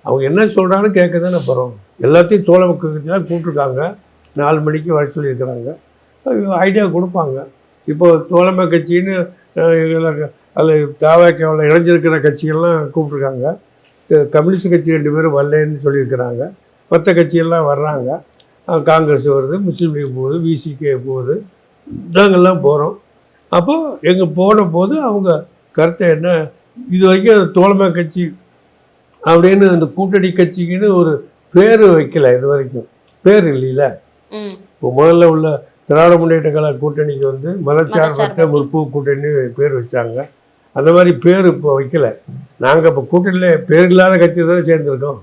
அவங்க என்ன சொல்கிறாங்கன்னு கேட்க தானே போகிறோம். எல்லாத்தையும் தோழமை கட்சி தான் கூப்பிட்டுருக்காங்க, 4 மணிக்கு வர சொல்லியிருக்கிறாங்க. ஐடியா கொடுப்பாங்க. இப்போ தோழமை கட்சின்னு அதில் தாவேக்காவில் இணைஞ்சிருக்கிற கட்சிகள்லாம் கூப்பிட்ருக்காங்க. கம்யூனிஸ்ட் கட்சி 2 பேரும் வரலன்னு சொல்லியிருக்கிறாங்க. மற்ற கட்சியெல்லாம் வர்றாங்க. காங்கிரஸ் வருது, முஸ்லீம் லீக் போகுது, விசிகே போகுது, நாங்கள்லாம் போகிறோம். அப்போது எங்கே போன போது அவங்க கருத்தை என்ன, இது வரைக்கும் தோழமை கட்சி அப்படின்னு அந்த கூட்டணி கட்சிக்குன்னு ஒரு பேர் வைக்கல, இது வரைக்கும் பேர் இல்லைல்ல. இப்போ முதல்ல உள்ள திராவிட முன்னேற்ற கழக கூட்டணிக்கு வந்து மதச்சார்பற்ற முற்போக்கு கூட்டணி பேர் வச்சாங்க. அந்த மாதிரி பேர் இப்போ வைக்கல. நாங்கள் இப்போ கூட்டணியில் பேர் இல்லாத கட்சி தானே சேர்ந்துருக்கோம்.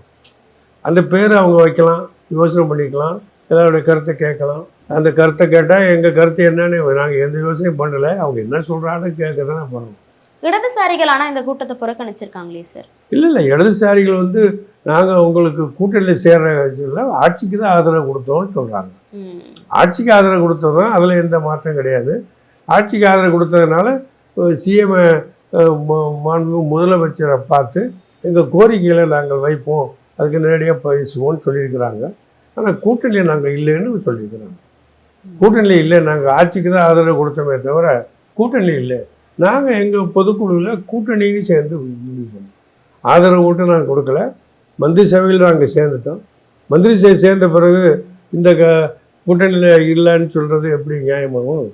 அந்த பேர் அவங்க வைக்கலாம், யோசனை பண்ணிக்கலாம், எல்லாருடைய கருத்தை கேட்கலாம். அந்த கருத்தை கேட்டால் எங்கள் கருத்து என்னன்னு நாங்கள் எந்த யோசனையும் பண்ணலை. அவங்க என்ன சொல்கிறான்னு கேட்க தானே பண்ணணும். இடதுசாரிகள் ஆனால் இந்த கூட்டத்தை புறக்கணிச்சிருக்காங்களே சார். இல்லை, இடதுசாரிகள் வந்து நாங்கள் உங்களுக்கு கூட்டணியில் சேர்ற ஆட்சிக்கு தான் ஆதரவு கொடுத்தோம்னு சொல்கிறாங்க. ஆட்சிக்கு ஆதரவு கொடுத்தோம்னா அதில் எந்த மாற்றம் கிடையாது. ஆட்சிக்கு ஆதரவு கொடுத்ததுனால சிஎம் மாண்பு முதலமைச்சரை பார்த்து எங்கள் கோரிக்கைகளை நாங்கள் வைப்போம், அதுக்கு நேரடியாக பேசுவோம்னு சொல்லியிருக்கிறாங்க. ஆனால் கூட்டணியில் நாங்கள் இல்லைன்னு சொல்லியிருக்கிறாங்க. கூட்டணியில் இல்லை, நாங்கள் ஆட்சிக்கு தான் ஆதரவு கொடுத்தோமே தவிர கூட்டணி இல்லை. நாங்கள் எங்கள் பொதுக்குழுவில் கூட்டணிக்கு சேர்ந்து முடிவு பண்ணோம். ஆதரவு மட்டும் நாங்கள் கொடுக்கல, மந்திரி சபையில் நாங்கள் சேர்ந்துட்டோம். மந்திரி சபை சேர்ந்த பிறகு இந்த கூட்டணியில் இல்லைன்னு சொல்கிறது எப்படி நியாயமாகும்?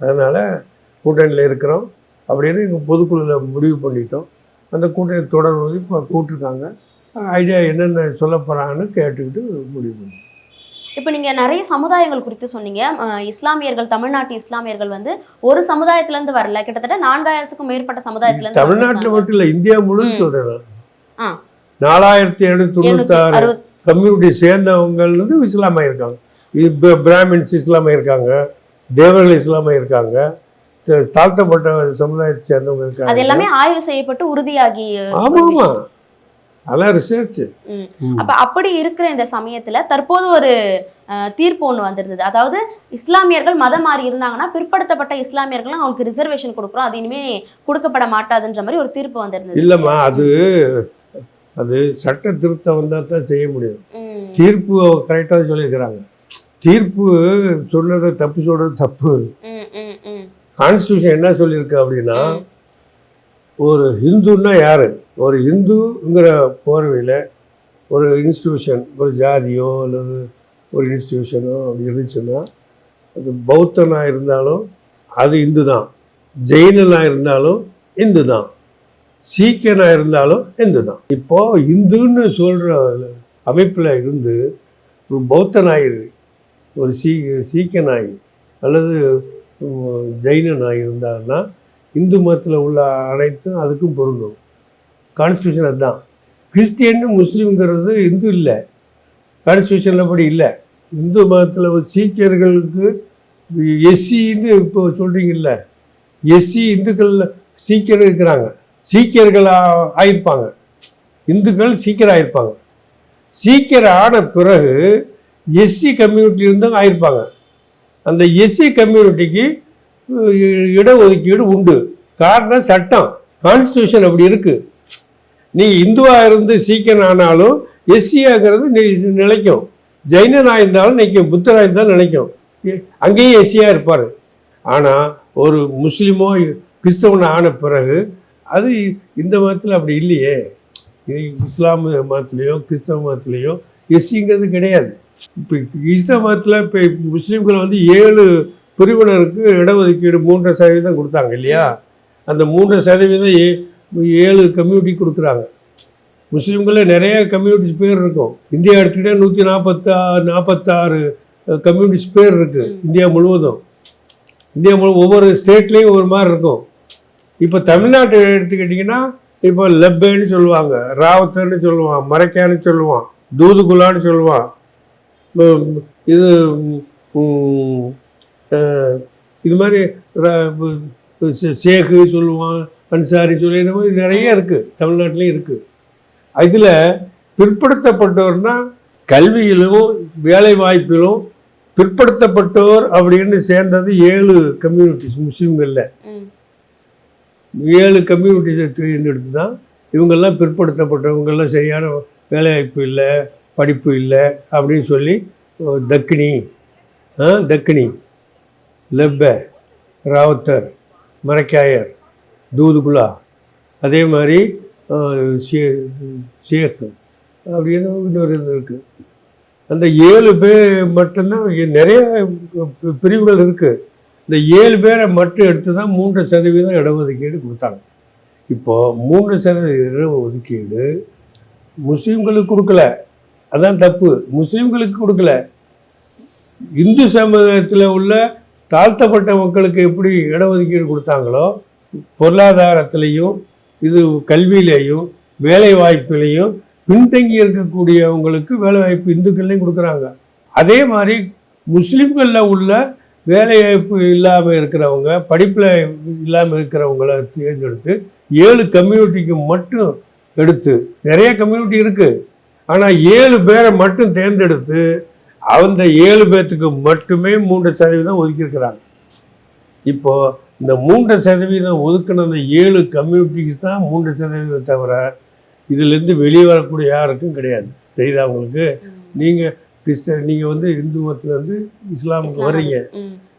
அதனால் கூட்டணியில் இருக்கிறோம் அப்படின்னு எங்கள் பொதுக்குழுவில் முடிவு பண்ணிட்டோம். அந்த கூட்டணி தொடர்வது இப்போ கூப்பிட்ருக்காங்க. ஐடியா என்னென்ன சொல்ல போகிறாங்கன்னு கேட்டுக்கிட்டு முடிவு பண்ணோம். இப்போ நீங்கள் நிறைய சமுதாயங்கள் குறித்து சொன்னீங்க. இஸ்லாமியர்கள், தமிழ்நாட்டு இஸ்லாமியர்கள் வந்து ஒரு சமுதாயத்திலேருந்து வரல, கிட்டத்தட்ட 4000க்கும் மேற்பட்ட சமுதாயத்திலேருந்து. தமிழ்நாட்டில் மட்டும் இல்லை, இந்தியா முழுவதும் சொல்கிறேன். 4796 கம்யூனிட்டி சேர்ந்தவங்க இஸ்லாமாக இருக்காங்க. இது பிராமின்ஸ் இஸ்லாமாக இருக்காங்க, தேவர்கள் இஸ்லாமாக இருக்காங்க, தாழ்த்தப்பட்ட சமுதாயத்தை சேர்ந்தவங்க இருக்காங்க. அது எல்லாமே ஆய்வு செய்யப்பட்டு உறுதியாகி. ஆமாம், அதான் ரிசர்ச். அப்ப அப்படி இருக்கிற இந்த சமயத்துல தற்போது ஒரு தீர்ப்பு ஒன்று வந்திருந்தது. அதாவது இஸ்லாமியர்கள் மதம் மாறி இருந்தாங்கன்னா பிற்படுத்தப்பட்ட இஸ்லாமியர்களும் அவங்களுக்கு ரிசர்வேஷன் கொடுக்குறோம், அது இனிமே கொடுக்கப்பட மாட்டாதுன்ற மாதிரி ஒரு தீர்ப்பு வந்திருந்தது. இல்லைம்மா, அது சட்ட திருத்தம் வந்தால் தான் செய்ய முடியும். தீர்ப்பு கரெக்டாக சொல்லியிருக்கிறாங்க. தீர்ப்பு சொன்னதை தப்பு சொல்றது தப்பு. கான்ஸ்டியூஷன் என்ன சொல்லியிருக்கு அப்படின்னா, ஒரு ஹிந்துன்னா யார், ஒரு ஹிந்துங்கிற போர்வையில் ஒரு இன்ஸ்டியூஷன், ஒரு ஜாதியோ அல்லது ஒரு இன்ஸ்டியூஷனோ அப்படி இருந்துச்சுன்னா, அது பௌத்தனாக இருந்தாலும் அது இந்து தான், ஜெயினனாக இருந்தாலும் இந்து தான், சீக்கியனாக இருந்தாலும் இந்து தான். இப்போது இந்துன்னு சொல்கிற அமைப்பில் இருந்து ஒரு பௌத்தனாயிரு, ஒரு சீக்கியனாய் அல்லது ஜெயினனாய் இருந்தாங்கன்னா இந்து மதத்தில் உள்ள அனைத்தும் அதுக்கும் பொருந்தும். கான்ஸ்டியூஷன் அதுதான். கிறிஸ்டியன்னு முஸ்லீம்ங்கிறது இந்து இல்லை, கான்ஸ்டியூஷனில் படி இல்லை. இந்து மதத்தில் சீக்கியர்களுக்கு எஸ்சின்னு இப்போ சொல்கிறீங்கல்ல, எஸ்சி இந்துக்கள் சீக்கியர் இருக்கிறாங்க, சீக்கியர்கள் ஆயிருப்பாங்க, இந்துக்கள் சீக்கியர் ஆயிருப்பாங்க. சீக்கியர் ஆன பிறகு எஸ்சி கம்யூனிட்டியிலிருந்தும் ஆயிருப்பாங்க. அந்த எஸ்சி கம்யூனிட்டிக்கு இடஒதுக்கீடு உண்டு. காரணம் சட்டம், கான்ஸ்டியூஷன் அப்படி இருக்குது. நீ இந்துவாக இருந்து சீக்கியன் ஆனாலும் எஸ்சியாகிறது நிலைக்கும், ஜெயினனாக இருந்தாலும் நிற்கும், புத்தராக இருந்தாலும் நிலைக்கும், அங்கேயும் எஸ்சியாக இருப்பார். ஆனால் ஒரு முஸ்லீமோ கிறிஸ்தவனை ஆன பிறகு அது இந்த மதத்தில் அப்படி இல்லையே. இஸ்லாம் மதத்துலேயோ கிறிஸ்தவ மதத்துலேயோ எஸ்சிங்கிறது கிடையாது. இப்போ கிறிஸ்தவ மதத்தில் இப்போ முஸ்லீம்களை வந்து 7 பிரிவினருக்கு இடஒதுக்கீடு 3% கொடுத்தாங்க இல்லையா? அந்த 3% 7 கம்யூனிட்டி கொடுக்குறாங்க. முஸ்லீம்களில் நிறைய கம்யூனிட்டிஸ் பேர் இருக்கும். இந்தியா எடுத்துக்கிட்டே 146 கம்யூனிட்டிஸ் பேர் இருக்குது இந்தியா முழுவதும். ஒவ்வொரு ஸ்டேட்லேயும் ஒரு மாதிரி இருக்கும். இப்போ தமிழ்நாட்டை எடுத்துக்கிட்டிங்கன்னா, இப்போ லெப்பேன்னு சொல்லுவாங்க, ராவத்தன்னு சொல்லுவான், மரைக்கான்னு சொல்லுவான், தூதுகுலான்னு சொல்லுவான், இது இது மாதிரி ஷேக்கு சொல்லுவான், அன்சாரி சொல்லி இந்த மாதிரி நிறைய இருக்குது, தமிழ்நாட்டிலையும் இருக்குது. இதில் பிற்படுத்தப்பட்டோர்னா கல்வியிலும் வேலை வாய்ப்பிலும் பிற்படுத்தப்பட்டோர் அப்படின்னு சேர்ந்தது 7 கம்யூனிட்டிஸ். முஸ்லீம்களில் 7 கம்யூனிட்டிஸை தேர்ந்தெடுத்து தான் இவங்கெல்லாம் பிற்படுத்தப்பட்டவங்கெல்லாம் சரியான வேலைவாய்ப்பு இல்லை, படிப்பு இல்லை அப்படின்னு சொல்லி தக்கினி, லெப்ப, ராவுத்தர், மரக்காயர், தூதுகுலா, அதே மாதிரி ஷேக் அப்படின்னு இன்னொரு இது இருக்குது. அந்த 7 பேர் மட்டும்தான், நிறைய பிரிவுகள் இருக்குது. இந்த 7 பேரை மட்டும் எடுத்து தான் 3% இடஒதுக்கீடு கொடுத்தாங்க. இப்போது 3% இடஒதுக்கீடு முஸ்லீம்களுக்கு கொடுக்கல, அதான் தப்பு. முஸ்லீம்களுக்கு கொடுக்கல, இந்து சமுதாயத்தில் உள்ள தாழ்த்தப்பட்ட மக்களுக்கு எப்படி இடஒதுக்கீடு கொடுத்தாங்களோ பொருளாதாரத்திலையும் இது கல்வியிலையும் வேலை வாய்ப்பிலையும் பின்தங்கி இருக்கக்கூடியவங்களுக்கு வேலைவாய்ப்பு இந்துக்கள்லையும் கொடுக்குறாங்க. அதே மாதிரி முஸ்லீம்களில் உள்ள வேலைவாய்ப்பு இல்லாமல் இருக்கிறவங்க, படிப்பில் இல்லாமல் இருக்கிறவங்கள தேர்ந்தெடுத்து 7 கம்யூனிட்டிக்கு மட்டும் எடுத்து, நிறைய கம்யூனிட்டி இருக்குது, ஆனால் 7 பேரை மட்டும் தேர்ந்தெடுத்து அந்த 7 பேர்த்துக்கு மட்டுமே 3% ஒதுக்கியிருக்கிறாங்க. இப்போது இந்த 3% ஒதுக்கின அந்த 7 கம்யூனிட்டிக்கு தான் 3% தவிர இதிலேருந்து வெளியே வரக்கூடிய யாருக்கும் கிடையாது. தெரியுதா உங்களுக்கு? நீங்கள் நீங்கள் வந்து இந்து மதத்துலேருந்து இஸ்லாமுக்கு வர்றீங்க,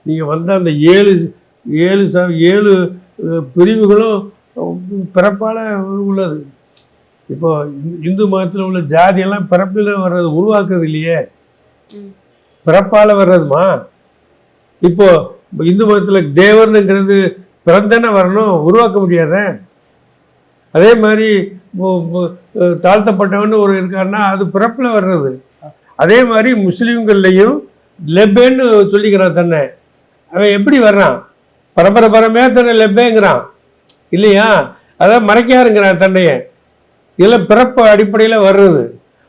நீங்கள் வந்து அந்த 7 பிரிவுகளும் பிறப்பால் உள்ளது. இப்போ இந்து மதத்தில் உள்ள ஜாதியெல்லாம் பிறப்பில் வர்றது, உருவாக்குறது இல்லையே, பிறப்பால் வர்றதுமா. இப்போ இந்து மதத்தில் தேவர்னுங்கிறது பிறந்தானே வரணும், உருவாக்க முடியாத. அதே மாதிரி தாழ்த்தப்பட்டவன்னு ஒரு இருக்காருன்னா அது பிறப்பில் வர்றது. அதே மாதிரி முஸ்லீம்கள்லையும் லெப்பேன்னு சொல்லிக்கிறான் தன்னை. அவன் எப்படி வர்றான்? பரம்பரையாக தன்னை லெப்பேங்கிறான் இல்லையா? அதான் மறைக்காருங்கிறான் தன்னையை. இதெல்லாம் பிறப்பு அடிப்படையில் வர்றது.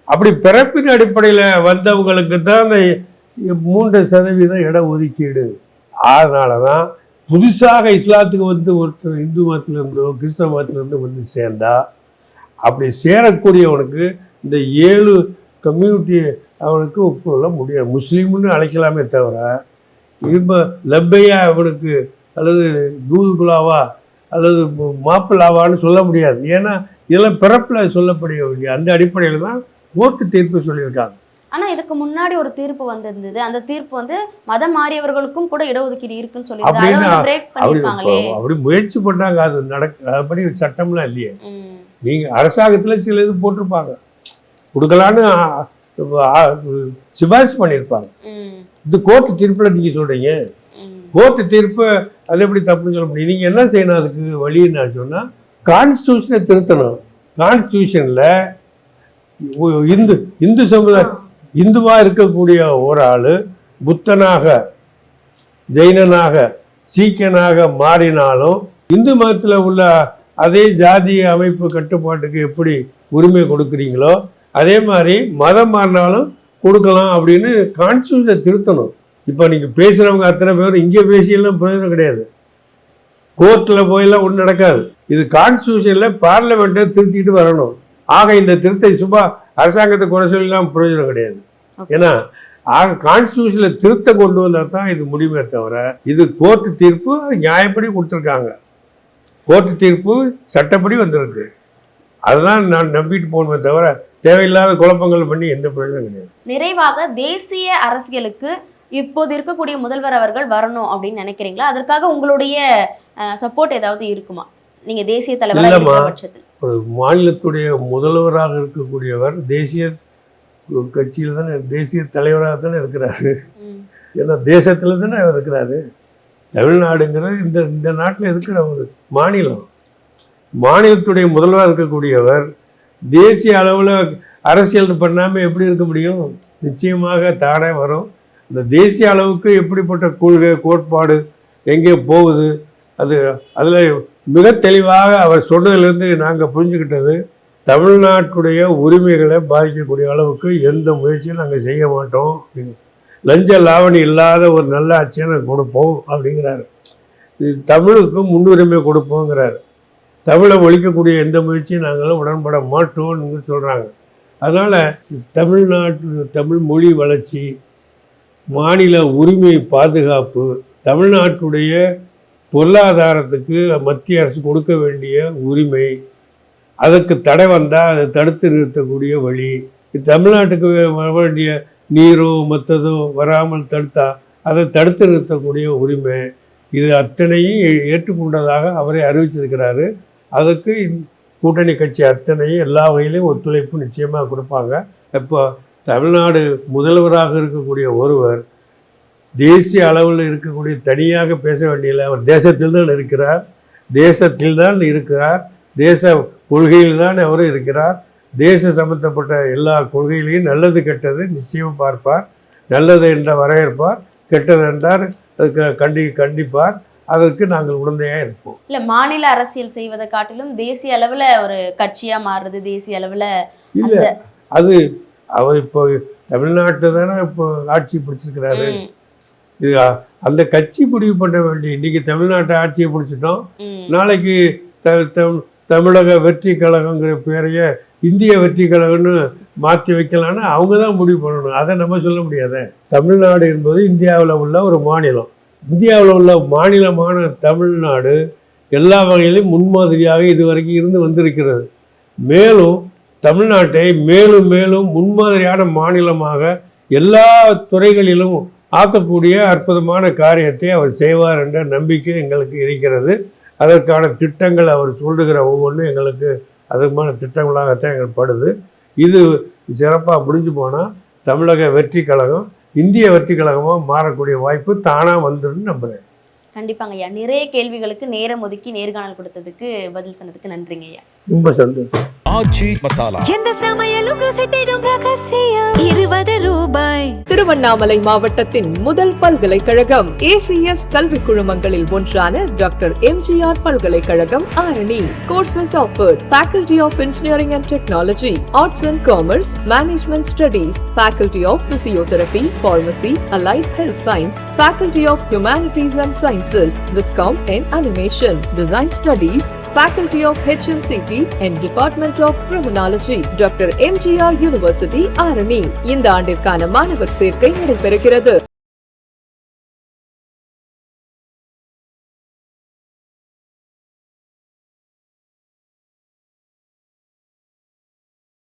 அப்படி பிறப்பின் அடிப்படையில் வந்தவங்களுக்கு தான் அந்த 3% இட ஒதுக்கீடு. அதனால தான் புதுசாக இஸ்லாத்துக்கு வந்து ஒருத்தர் இந்து மதத்திலிருந்தோ கிறிஸ்தவ மதத்திலிருந்தோ வந்து சேர்ந்தா, அப்படி சேரக்கூடியவனுக்கு இந்த 7 கம்யூனிட்டி அவனுக்கு ஒப்புக்கொள்ள முடியாது. முஸ்லீம்னு அழைக்கலாமே தவிர இப்போ லப்பையா அவனுக்கு அல்லது தூதுகுலாவா அல்லது மாப்பிள்ளாவான்னு சொல்ல முடியாது. ஏன்னா இதெல்லாம் பிறப்பில் சொல்லப்படக்கூடிய அந்த அடிப்படையில் தான் ஓட்டு தீர்ப்பு சொல்லியிருக்காங்க. ஆனால் இதுக்கு முன்னாடி ஒரு தீர்ப்பு வந்திருந்தது. அந்த தீர்ப்பு வந்து மதம் மாறியவர்களுக்கும் கூட இடஒதுக்கீடு இருக்குன்னு சொல்லி அப்படி முயற்சி பண்ணாங்க. அது அப்படி சட்டம்லாம் இல்லையே. நீங்கள் அரசாங்கத்தில் சில இது போட்டிருப்பாங்க, கொடுக்கலான்னு சிபாரிசு பண்ணியிருப்பாங்க. இது கோர்ட்டு தீர்ப்பில் நீங்கள் சொல்கிறீங்க. கோர்ட்டு தீர்ப்பு அது எப்படி தப்புன்னு சொல்ல முடியும்? நீங்கள் என்ன செய்யணும்? அதுக்கு வழி என்ன சொன்னால் கான்ஸ்டியூஷனை திருத்தணும். கான்ஸ்டியூஷனில் இந்து சமுதாயம் இந்துவாக இருக்கக்கூடிய ஒரு ஆள் புத்தனாக, ஜெயினனாக, சீக்கியனாக மாறினாலும் இந்து மதத்தில் உள்ள அதே ஜாதிய அமைப்பு கட்டுப்பாட்டுக்கு எப்படி உரிமை கொடுக்குறீங்களோ அதே மாதிரி மதம் மாறினாலும் கொடுக்கலாம் அப்படின்னு கான்ஸ்டியூஷனை திருத்தணும். இப்போ நீங்கள் பேசுகிறவங்க அத்தனை பேரும் இங்கே பேசியெல்லாம் பிரயோஜனம் கிடையாது. கோர்ட்டில் போயெல்லாம் ஒன்றும் நடக்காது. இது கான்ஸ்டியூஷனில் பார்லிமெண்ட்டை திருத்திட்டு வரணும். ஆக இந்த திருத்தை சும்மா அரசாங்கத்தை குறை சொல்லலாம் பிரயோஜனம் கிடையாது. ஏன்னா கான்ஸ்டியூஷனில் திருத்த கொண்டு வந்தால் தான் இது முடியுமே தவிர, இது கோர்ட்டு தீர்ப்பு நியாயப்படி கொடுத்துருக்காங்க. கோர்ட்டு தீர்ப்பு சட்டப்படி வந்திருக்கு. அதுதான் நான் நம்பிட்டு போகணுமே தவிர தேவையில்லாத குழப்பங்கள் பண்ணி எந்த பிரயோஜனம் கிடையாது. நிறைவாக தேசிய அரசியலுக்கு இப்போது இருக்கக்கூடிய முதல்வர் அவர்கள் வரணும் அப்படின்னு நினைக்கிறீங்களா? அதற்காக உங்களுடைய சப்போர்ட் ஏதாவது இருக்குமா? நீங்க தேசிய தலைவர் ஒரு மாநிலத்துடைய முதல்வராக இருக்கக்கூடியவர் தேசிய கட்சியில் தானே, தேசிய தலைவராக தானே இருக்கிறாரு. ஏன்னா தேசத்தில் தானே இருக்கிறாரு. தமிழ்நாடுங்கிறது இந்த நாட்டில் இருக்கிற ஒரு மாநிலம். மாநிலத்துடைய முதல்வராக இருக்கக்கூடியவர் தேசிய அளவில் அரசியல் பண்ணாமல் எப்படி இருக்க முடியும்? நிச்சயமாக தானே வரும். இந்த தேசிய அளவுக்கு எப்படிப்பட்ட கொள்கை கோட்பாடு எங்கே போகுது, அதில் மிக தெளிவாக அவர் சொன்னதிலிருந்து நாங்கள் புரிஞ்சுக்கிட்டது, தமிழ்நாட்டுடைய உரிமைகளை பாதிக்கக்கூடிய அளவுக்கு எந்த முயற்சியும் நாங்கள் செய்ய மாட்டோம். லஞ்ச லாவணி இல்லாத ஒரு நல்ல ஆட்சியை கொடுப்போம் அப்படிங்கிறாரு. இது தமிழுக்கு முன்னுரிமை கொடுப்போங்கிறாரு. தமிழை ஒழிக்கக்கூடிய எந்த முயற்சியும் நாங்களும் உடன்பட மாட்டோம்னு சொல்கிறாங்க. அதனால் தமிழ் மொழி வளர்ச்சி, மாநில உரிமை பாதுகாப்பு, தமிழ்நாட்டுடைய பொருளாதாரத்துக்கு மத்திய அரசு கொடுக்க வேண்டிய உரிமை, அதற்கு தடை வந்தால் அதை தடுத்து நிறுத்தக்கூடிய வழி, தமிழ்நாட்டுக்கு வர வேண்டிய நீரோ மற்றதோ வராமல் தடுத்தா அதை தடுத்து நிறுத்தக்கூடிய உரிமை, இது அத்தனையும் ஏற்றுக்கொண்டதாக அவரை அறிவிச்சிருக்கிறாரு. அதுக்கு கூட்டணி கட்சி அத்தனையும் எல்லா வகையிலையும் ஒத்துழைப்பு நிச்சயமாக கொடுப்பாங்க. இப்போ தமிழ்நாடு முதல்வராக இருக்கக்கூடிய ஒருவர் தேசிய அளவில் இருக்கக்கூடிய தனியாக பேச வேண்டியதில்லை. அவர் தேசத்தில் தான் இருக்கிறார், தேச கொள்கையில் தான் அவர் இருக்கிறார். தேச சம்பந்தப்பட்ட எல்லா கொள்கையிலையும் நல்லது கெட்டது நிச்சயம் பார்ப்பார். நல்லது என்ற வரவேற்பார், கெட்டது என்றால் அதுக்கு கண்டிப்பார். அதற்கு நாங்கள் உடந்தையாக இருப்போம். இல்லை, மாநில அரசியல் செய்வதை காட்டிலும் தேசிய அளவில் ஒரு கட்சியாக மாறுறது, தேசிய அளவில் இல்லை. அது அவர் இப்போ தமிழ்நாட்டு தானே இப்போ ஆட்சி பிடிச்சிருக்கிறாரு. இது அந்த கட்சி முடிவு பண்ண வேண்டிய, இன்னைக்கு தமிழ்நாட்டை ஆட்சியை பிடிச்சிட்டோம், நாளைக்கு தமிழக வெற்றி கழகங்கிற பேரையே இந்திய வெற்றி கழகம்னு மாற்றி வைக்கலான்னு அவங்க தான் முடிவு பண்ணணும். அதை நம்ம சொல்ல முடியாத. தமிழ்நாடு என்பது இந்தியாவில் உள்ள ஒரு மாநிலம். இந்தியாவில் உள்ள மாநிலமான தமிழ்நாடு எல்லா வகையிலும் முன்மாதிரியாக இதுவரைக்கும் இருந்து வந்திருக்கிறது. மேலும் தமிழ்நாட்டை மேலும் மேலும் முன்மாதிரியான மாநிலமாக எல்லா துறைகளிலும் ஆக்கக்கூடிய அற்புதமான காரியத்தை அவர் செய்வார் என்ற நம்பிக்கை எங்களுக்கு இருக்கிறது. அதற்கான திட்டங்கள் அவர் சொல்லுகிற ஒவ்வொன்றும் எங்களுக்கு அதுமான திட்டங்களாகத்தான் எங்களுக்கு படுது. இது சிறப்பாக முடிஞ்சு போனால் தமிழக வெற்றி கழகம் இந்திய வெற்றி கழகமாக மாறக்கூடிய வாய்ப்பு தானாக வந்துடும் நம்புகிறேன். கண்டிப்பாங்க ஐயா. நிறைய கேள்விகளுக்கு நேரம் ஒதுக்கி நேர்காணல் கொடுத்ததுக்கு பதில் சொன்னதுக்கு நன்றிங்க ஐயா. ரொம்ப சந்தோஷம். ஆச்சி மசாலா. எந்த சமையலும் ருசி தேடும் ரகசியம். 20 ரூபாய். திருவண்ணாமலை மாவட்டத்தின் முதல் பல்கலைக்கழகம் ACS கல்வி குழுமங்களில் ஒன்றான டாக்டர் MGR பல்கலைக்கழகம் Arani. Courses offered: Faculty of Engineering and Technology, Arts and Commerce, Management Studies, Faculty of Physiotherapy, Pharmacy, Allied Health Science, Faculty of Humanities and Sciences, Viscom and Animation, Design Studies, Faculty of HMCT and Department of Criminology, doctor MGR university Arani. இந்த ஆண்டிற்கான மாணவர் சேர்க்கை நடைபெறுகிறது.